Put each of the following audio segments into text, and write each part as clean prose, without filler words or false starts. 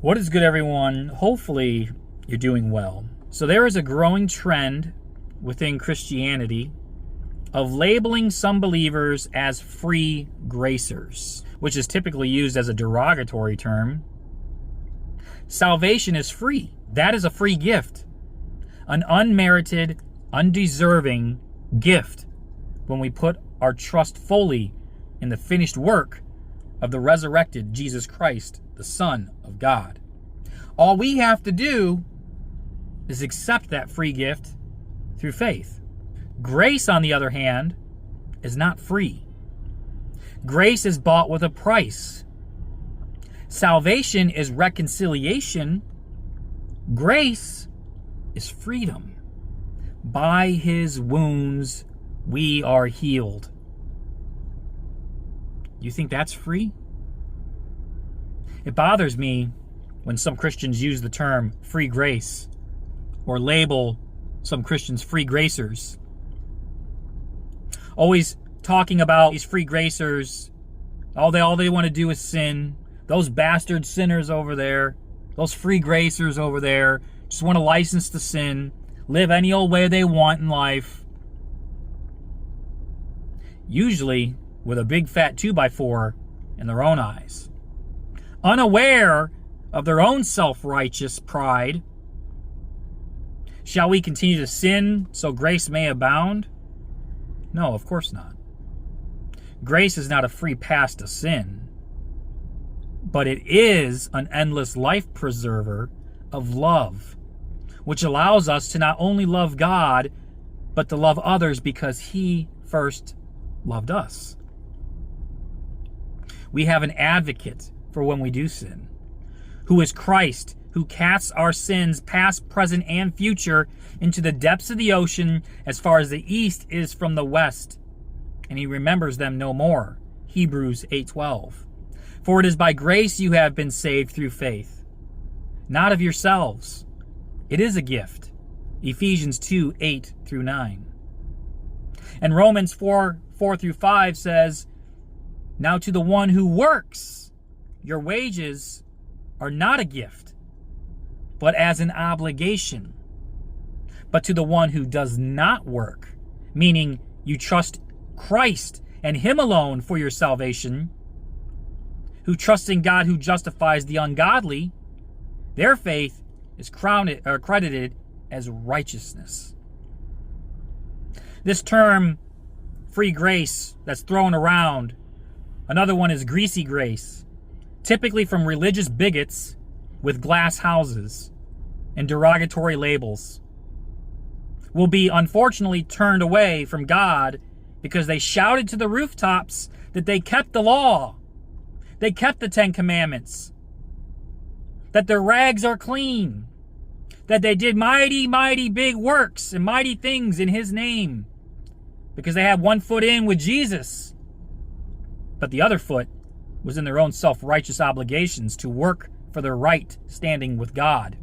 What is good, everyone? Hopefully you're doing well. So there is a growing trend within Christianity of labeling some believers as free gracers, which is typically used as a derogatory term. Salvation is free. That is a free gift. An unmerited, undeserving gift when we put our trust fully in the finished work of the resurrected Jesus Christ, the Son of God. All we have to do is accept that free gift through faith. Grace, on the other hand, is not free. Grace is bought with a price. Salvation is reconciliation. Grace is freedom. By his wounds, we are healed. You think that's free? It bothers me when some Christians use the term free grace or label some Christians free gracers. Always talking about these free gracers. All they want to do is sin. Those bastard sinners over there, those free gracers over there, just want a license to sin, live any old way they want in life. Usually with a big fat 2x4 in their own eyes. Unaware of their own self-righteous pride. Shall we continue to sin so grace may abound? No, of course not. Grace is not a free pass to sin, but it is an endless life preserver of love, which allows us to not only love God, but to love others because he first loved us. We have an advocate for when we do sin, who is Christ, who casts our sins, past, present, and future, into the depths of the ocean as far as the east is from the west, and he remembers them no more. Hebrews 8:12. For it is by grace you have been saved through faith, not of yourselves. It is a gift. Ephesians 2:8-9. And Romans 4:4-5 says, now to the one who works, your wages are not a gift, but as an obligation. But to the one who does not work, meaning you trust Christ and him alone for your salvation, who trusts in God who justifies the ungodly, their faith is credited as righteousness. This term, free grace, that's thrown around. Another one is greasy grace, typically from religious bigots with glass houses and derogatory labels, will be unfortunately turned away from God because they shouted to the rooftops that they kept the law, they kept the 10 Commandments, that their rags are clean, that they did mighty, mighty big works and mighty things in his name because they had one foot in with Jesus, but the other foot was in their own self-righteous obligations to work for their right standing with God.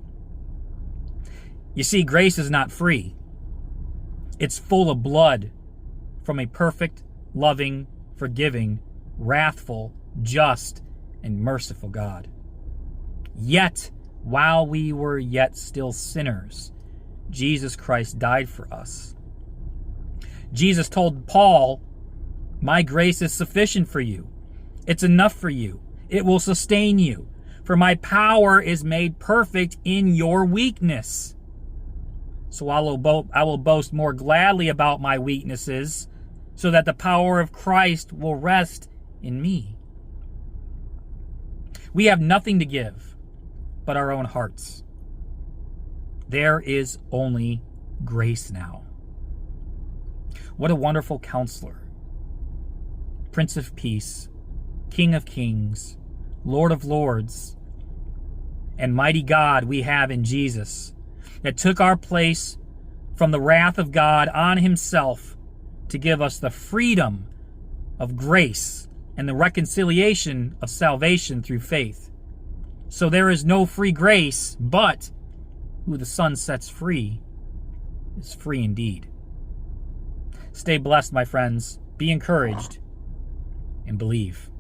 You see, grace is not free. It's full of blood from a perfect, loving, forgiving, wrathful, just, and merciful God. Yet, while we were yet still sinners, Jesus Christ died for us. Jesus told Paul, my grace is sufficient for you. It's enough for you. It will sustain you. For my power is made perfect in your weakness. So I will boast more gladly about my weaknesses, so that the power of Christ will rest in me. We have nothing to give but our own hearts. There is only grace now. What a wonderful counselor, Prince of Peace, King of Kings, Lord of Lords, and mighty God we have in Jesus, that took our place from the wrath of God on himself to give us the freedom of grace and the reconciliation of salvation through faith. So there is no free grace, but who the Son sets free is free indeed. Stay blessed, my friends. Be encouraged and believe.